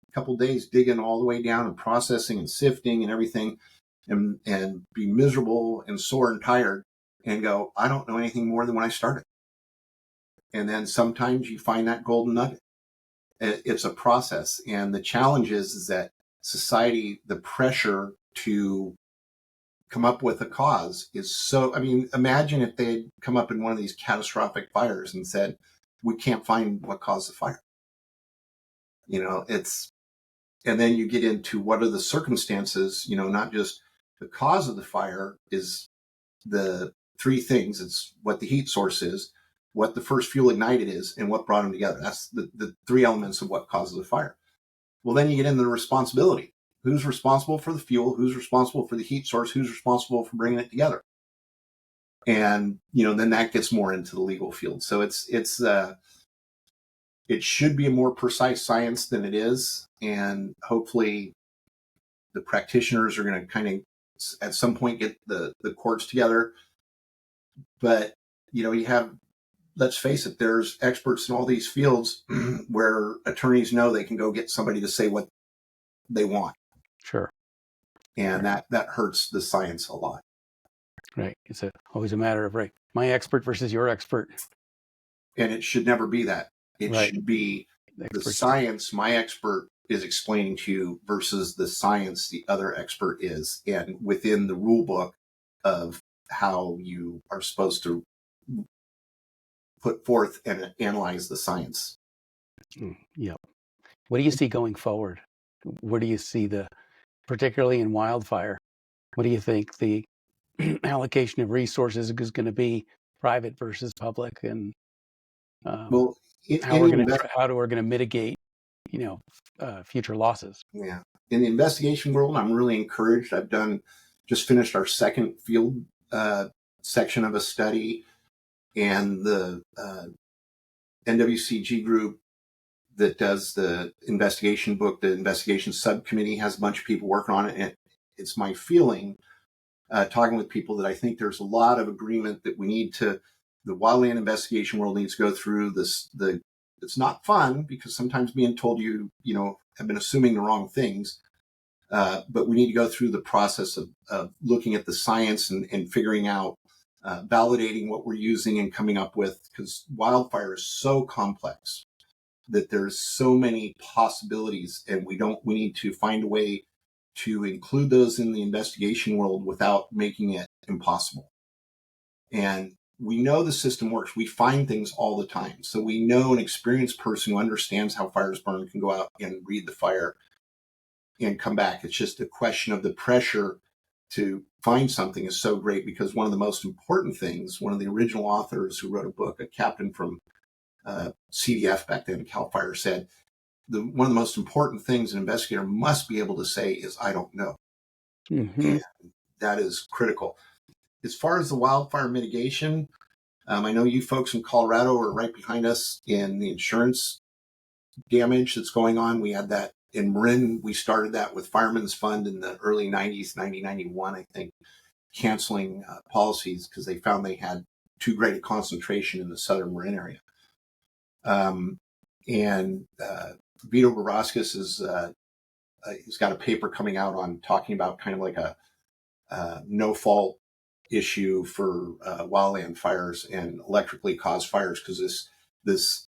a couple days digging all the way down and processing and sifting and everything, and be miserable and sore and tired, and go, I don't know anything more than when I started. And then sometimes you find that golden nugget. It's a process. And the challenge is that society, the pressure to come up with a cause is so, imagine if they'd come up in one of these catastrophic fires and said, we can't find what caused the fire. And then you get into what are the circumstances, not just the cause of the fire is the 3 things. It's what the heat source is, what the first fuel ignited is, and what brought them together. That's the 3 elements of what causes the fire. Well, then you get into the responsibility. Who's responsible for the fuel? Who's responsible for the heat source? Who's responsible for bringing it together? And, then that gets more into the legal field. So it should be a more precise science than it is. And hopefully the practitioners are going to kind of at some point get the courts together. But, you have, let's face it, there's experts in all these fields where attorneys know they can go get somebody to say what they want. Sure. And that hurts the science a lot. Right. It's always a matter of, my expert versus your expert. And it should never be that. It should be the science my expert is explaining to you versus the science the other expert is, and within the rule book of how you are supposed to put forth and analyze the science. Yeah. What do you see going forward? Where do you see particularly in wildfire, what do you think the allocation of resources is going to be, private versus public, and how we're going to mitigate, future losses? Yeah. In the investigation world, I'm really encouraged. I've just finished our second field section of a study, and the NWCG group that does the investigation book, the investigation subcommittee, has a bunch of people working on it. And it's my feeling, talking with people, that I think there's a lot of agreement that the wildland investigation world needs to go through this. It's not fun, because sometimes being told you have been assuming the wrong things. But we need to go through the process of looking at the science and figuring out, validating what we're using and coming up with, because wildfire is so complex that there's so many possibilities, and we need to find a way to include those in the investigation world without making it impossible. And we know the system works. We find things all the time. So we know an experienced person who understands how fires burn can go out and read the fire and come back. It's just a question of the pressure to find something is so great, because one of the most important things, one of the original authors who wrote a book, a captain from CDF back then, Cal Fire, said, one of the most important things an investigator must be able to say is, I don't know. Mm-hmm. And that is critical. As far as the wildfire mitigation, I know you folks in Colorado are right behind us in the insurance damage that's going on. We had that in Marin. We started that with Fireman's Fund in the early 90s, 1991, I think, canceling policies because they found they had too great a concentration in the southern Marin area. And Vito Baraskis he's got a paper coming out on talking about kind of like a no-fault issue for wildland fires and electrically caused fires, because this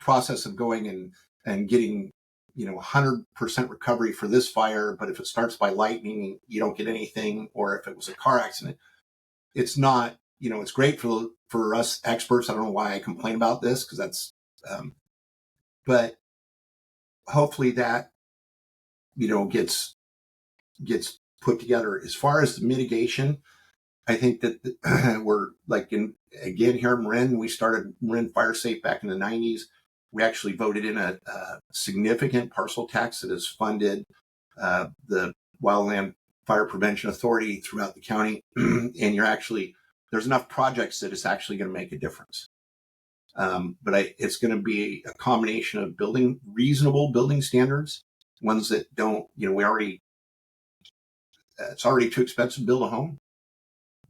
process of going and getting 100% recovery for this fire, but if it starts by lightning, you don't get anything, or if it was a car accident, it's not. It's great for us experts. I don't know why I complain about this, because that's, but hopefully that gets put together. As far as the mitigation, I think that we're like again here in Marin, we started Marin Fire Safe back in the 90s. We actually voted in a significant parcel tax that has funded the Wildland Fire Prevention Authority throughout the county. And there's enough projects that it's actually going to make a difference. But it's going to be a combination of building reasonable building standards, ones that don't, it's already too expensive to build a home,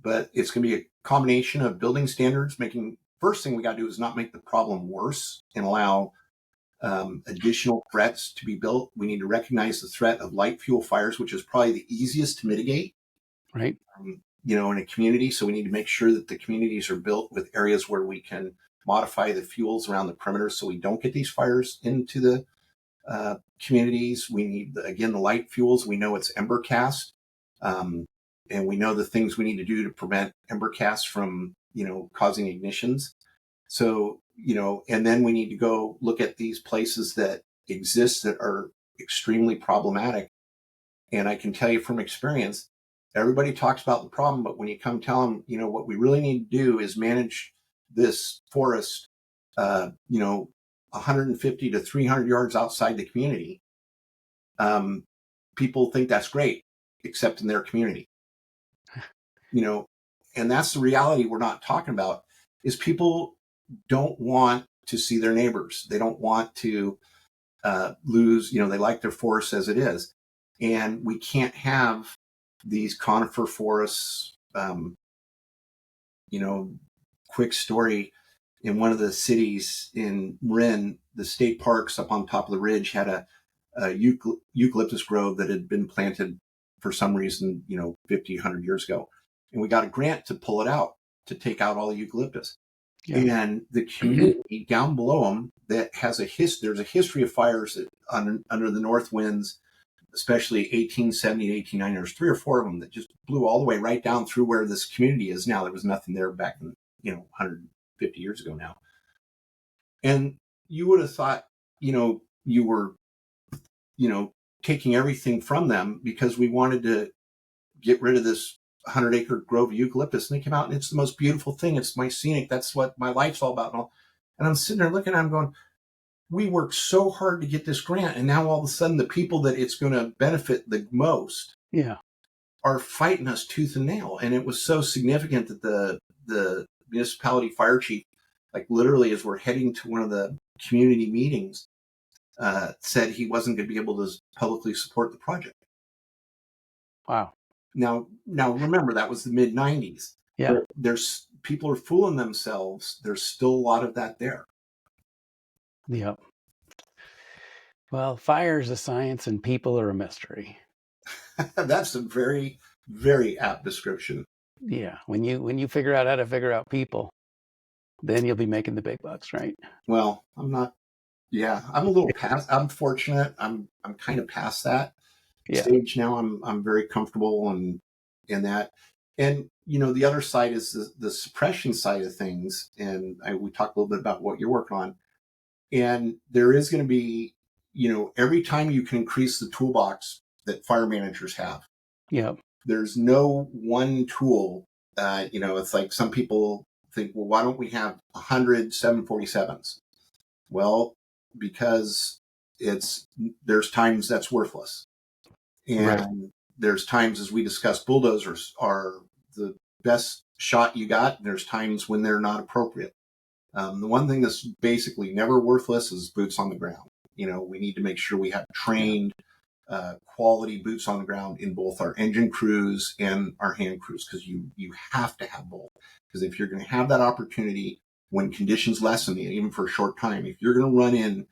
but it's going to be a combination of building standards. First thing we got to do is not make the problem worse and allow additional threats to be built. We need to recognize the threat of light fuel fires, which is probably the easiest to mitigate. Right. In a community. So we need to make sure that the communities are built with areas where we can modify the fuels around the perimeter so we don't get these fires into the communities. We need, again, the light fuels. We know it's ember cast. And we know the things we need to do to prevent ember cast from, causing ignitions. So, and then we need to go look at these places that exist that are extremely problematic. And I can tell you from experience, everybody talks about the problem, but when you come tell them, what we really need to do is manage this forest, 150 to 300 yards outside the community. People think that's great, except in their community, and that's the reality we're not talking about. Is people don't want to see their neighbors. They don't want to lose, they like their forest as it is. And we can't have these conifer forests. Quick story, in one of the cities in Marin, the state parks up on top of the ridge had a eucalyptus grove that had been planted for some reason, 50, 100 years ago. And we got a grant to pull it out, to take out all the eucalyptus. Yeah. And the community down below them that has there's a history of fires that under the north winds, especially 1870 and 1890, there's 3 or 4 of them that just blew all the way right down through where this community is now. There was nothing there back in, 150 years ago now. And you would have thought, you were, taking everything from them because we wanted to get rid of this 100-acre grove of eucalyptus. And they came out and it's the most beautiful thing. It's my scenic. That's what my life's all about. And I'm sitting there looking at them going, we worked so hard to get this grant. And now all of a sudden the people that it's going to benefit the most are fighting us tooth and nail. And it was so significant that the municipality fire chief, like literally as we're heading to one of the community meetings, said he wasn't going to be able to publicly support the project. Wow. Now remember, that was the mid 90s. Yeah. There's people are fooling themselves. There's still a lot of that there. Yep. Well, fire is a science and people are a mystery. That's a very, very apt description. Yeah. When you figure out how to figure out people, then you'll be making the big bucks, right? Well, I'm not. Yeah, I'm a little past. I'm fortunate. I'm kind of past that stage now. I'm very comfortable in that. And the other side is the suppression side of things. And we talked a little bit about what you're working on. And there is going to be, every time you can increase the toolbox that fire managers have. Yeah. There's no one tool. It's like some people think, well, why don't we have 100 747s? Well, because there's times that's worthless. And there's times, as we discussed, bulldozers are the best shot you got. And there's times when they're not appropriate. The one thing that's basically never worthless is boots on the ground. We need to make sure we have trained, quality boots on the ground in both our engine crews and our hand crews, because you have to have both. Because if you're going to have that opportunity when conditions lessen, even for a short time, if you're going to run in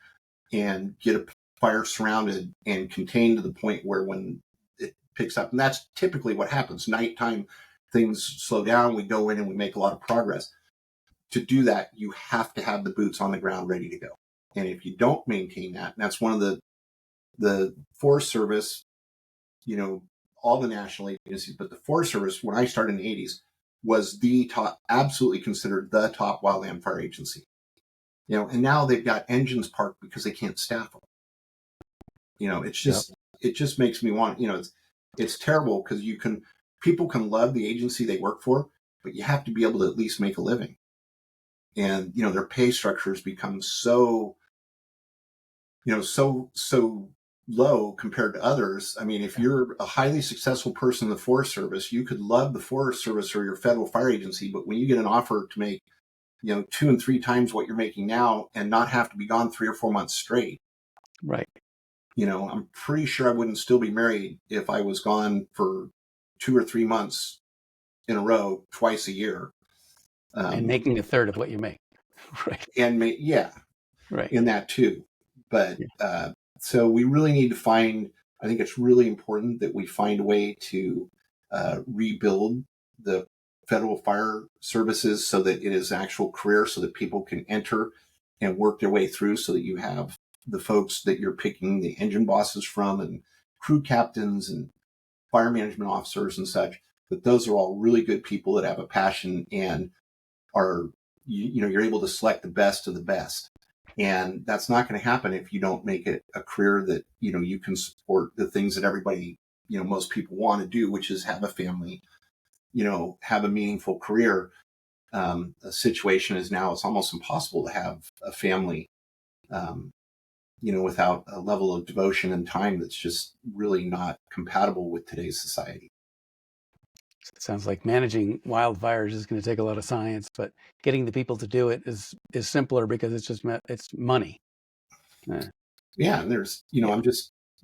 and get a fire surrounded and contained to the point where when it picks up, and that's typically what happens, nighttime things slow down, we go in and we make a lot of progress. To do that, you have to have the boots on the ground ready to go. And if you don't maintain that, and that's one of the Forest Service, all the national agencies, but the Forest Service, when I started in the 80s, was the top, absolutely considered the top wildland fire agency. And now they've got engines parked because they can't staff them. It's just, it just makes me want, it's terrible because people can love the agency they work for, but you have to be able to at least make a living. And, their pay structures become so low compared to others. I mean, if you're a highly successful person in the Forest Service, you could love the Forest Service or your federal fire agency, but when you get an offer to make, 2 and 3 times what you're making now and not have to be gone 3 or 4 months straight. Right. I'm pretty sure I wouldn't still be married if I was gone for 2 or 3 months in a row, twice a year. And making a third of what you make. Right. And right. In that too. But, so we really need to I think it's really important that we find a way to rebuild the federal fire services so that it is an actual career, so that people can enter and work their way through, so that you have the folks that you're picking the engine bosses from and crew captains and fire management officers and such. But those are all really good people that have a passion and are, you're able to select the best of the best. And that's not going to happen if you don't make it a career that, you can support the things that everybody, most people want to do, which is have a family, have a meaningful career. The situation is now it's almost impossible to have a family, without a level of devotion and time that's just really not compatible with today's society. It sounds like managing wildfires is going to take a lot of science, but getting the people to do it is simpler because it's money. Yeah, and there's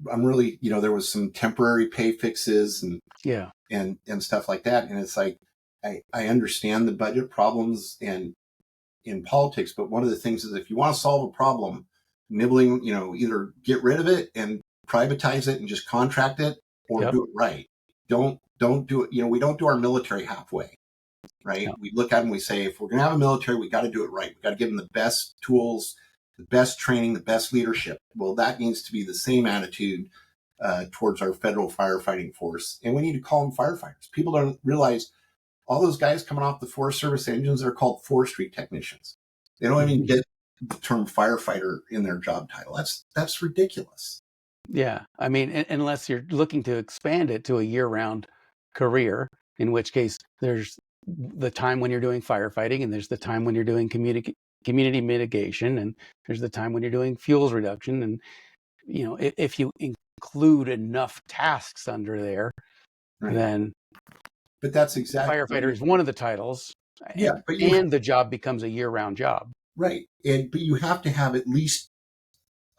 I'm really there was some temporary pay fixes and stuff like that, and it's like I understand the budget problems and in politics, but one of the things is if you want to solve a problem, nibbling, either get rid of it and privatize it and just contract it, or do it right. Don't do it. We don't do our military halfway, right? No. We look at them, we say, if we're going to have a military, we got to do it right. We got to give them the best tools, the best training, the best leadership. Well, that needs to be the same attitude towards our federal firefighting force. And we need to call them firefighters. People don't realize all those guys coming off the Forest Service engines are called forestry technicians. They don't even get the term firefighter in their job title. That's ridiculous. Yeah. I mean, unless you're looking to expand it to a year-round career, in which case there's the time when you're doing firefighting and there's the time when you're doing community mitigation and there's the time when you're doing fuels reduction. And, if you include enough tasks under there, right. then but that's exactly firefighter is one of the titles. Yeah. And the job becomes a year-round job. Right. But you have to have at least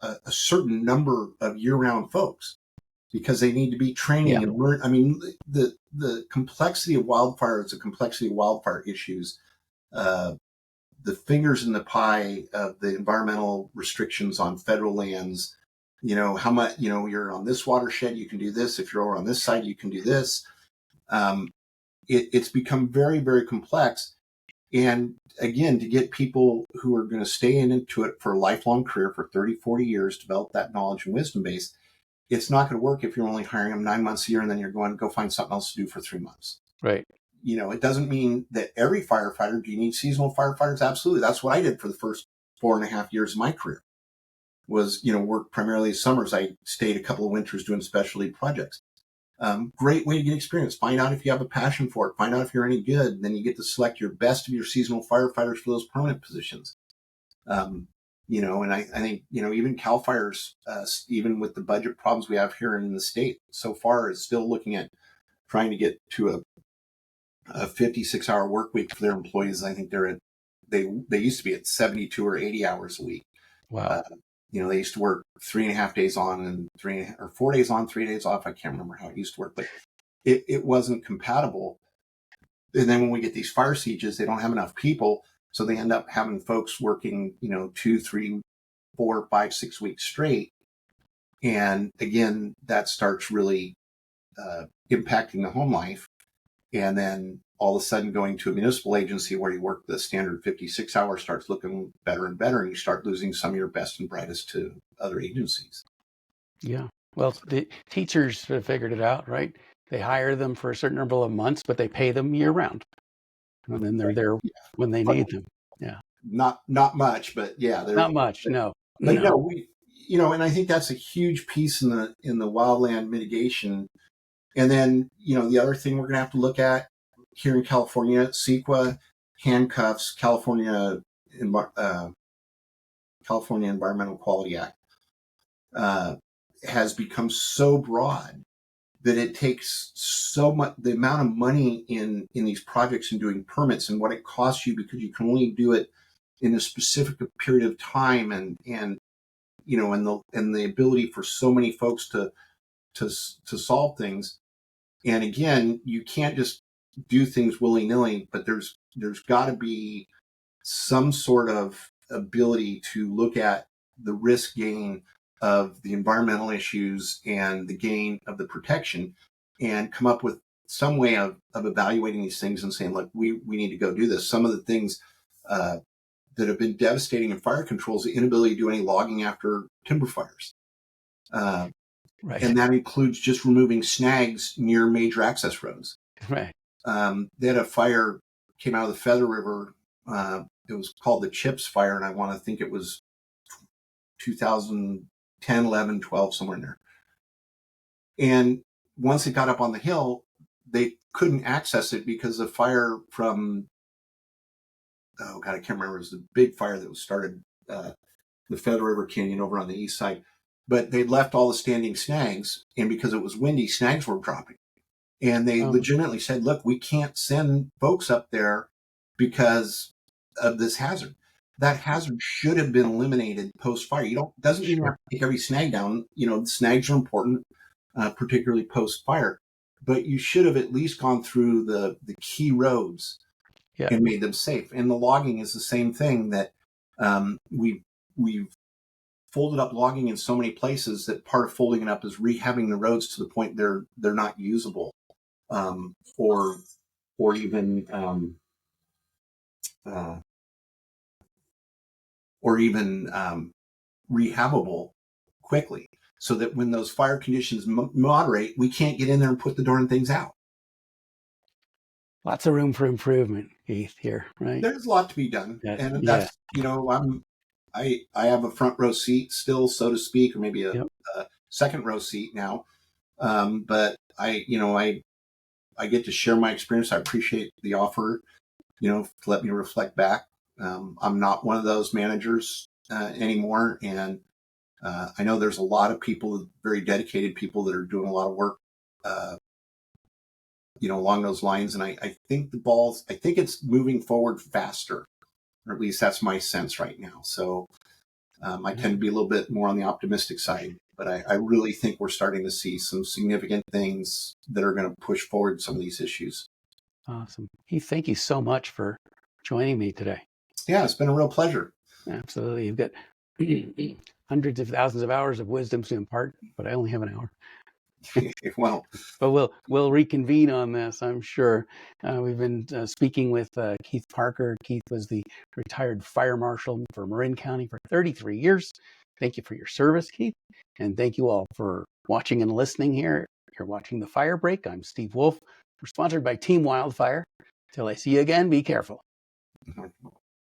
a certain number of year-round folks because they need to be training and learn. I mean, the complexity of wildfire is the complexity of wildfire issues. The fingers in the pie of the environmental restrictions on federal lands, how much, you're on this watershed, you can do this. If you're over on this side, you can do this. It's become very, very complex. And again, to get people who are going to stay into it for a lifelong career for 30, 40 years, develop that knowledge and wisdom base, it's not going to work if you're only hiring them 9 months a year and then you're going to go find something else to do for 3 months. Right. It doesn't mean that every firefighter, do you need seasonal firefighters? Absolutely. That's what I did for the first 4.5 years of my career was, work primarily summers. I stayed a couple of winters doing specialty projects. Great way to get experience. Find out if you have a passion for it. Find out if you're any good. Then you get to select your best of your seasonal firefighters for those permanent positions. And I think, even CAL FIRE's, even with the budget problems we have here in the state so far is still looking at trying to get to a 56-hour work week for their employees. I think they used to be at 72 or 80 hours a week. Wow. They used to work 3.5 days on and 4 days on, 3 days off. I can't remember how it used to work, but it wasn't compatible. And then when we get these fire sieges, they don't have enough people. So they end up having folks working, 2, 3, 4, 5, 6 weeks straight. And again, that starts really impacting the home life. And then all of a sudden going to a municipal agency where you work the standard 56 hours starts looking better and better, and you start losing some of your best and brightest to other agencies. Yeah. Well, the teachers have figured it out, right? They hire them for a certain number of months, but they pay them year round. And then they're there when they need them. Yeah. Not much, but yeah, Not much. No. But No. we, and I think that's a huge piece in the wildland mitigation. And then, the other thing we're going to have to look at here in California, 𝐃𝐨𝐽 handcuffs California Environmental Quality Act has become so broad that it takes so much, the amount of money in these projects and doing permits and what it costs you, because you can only do it in a specific period of time, and the ability for so many folks to solve things. And again, you can't just do things willy-nilly, but there's got to be some sort of ability to look at the risk gain of the environmental issues and the gain of the protection, and come up with some way of evaluating these things and saying, look, we need to go do this. Some of the things that have been devastating in fire control is the inability to do any logging after timber fires. Right. And that includes just removing snags near major access roads. Right. They had a fire came out of the Feather River. It was called the Chips Fire, and I want to think it was 2010, 11, 12, somewhere in there. And once it got up on the hill, they couldn't access it because the fire from, oh God, I can't remember. It was the big fire that was started, the Feather River Canyon over on the east side. But they left all the standing snags, and because it was windy, snags were dropping. And they legitimately said, look, we can't send folks up there because of this hazard. That hazard should have been eliminated post-fire. Doesn't mean you have to take every snag down. Snags are important, particularly post-fire. But you should have at least gone through the key roads and made them safe. And the logging is the same thing, that we've folded up logging in so many places that part of folding it up is rehabbing the roads to the point they're not usable, or even rehabbable quickly, so that when those fire conditions moderate, we can't get in there and put the darn things out. Lots of room for improvement, Keith, here, right? There's a lot to be done, and that's I have a front row seat still, so to speak, or maybe a second row seat now. But I get to share my experience. I appreciate the offer, to let me reflect back. I'm not one of those managers anymore, and I know there's a lot of people, very dedicated people, that are doing a lot of work, along those lines. And I think I think it's moving forward faster, or at least that's my sense right now. So I tend to be a little bit more on the optimistic side, but I really think we're starting to see some significant things that are going to push forward some of these issues. Awesome. Keith, thank you so much for joining me today. Yeah, it's been a real pleasure. Absolutely. You've got hundreds of thousands of hours of wisdom to impart, but I only have an hour. Well, but we'll reconvene on this, I'm sure. We've been speaking with Keith Parker. Keith was the retired fire marshal for Marin County for 33 years. Thank you for your service, Keith. And thank you all for watching and listening here. You're watching The Fire Break. I'm Steve Wolf. We're sponsored by Team Wildfire. Till I see you again, be careful.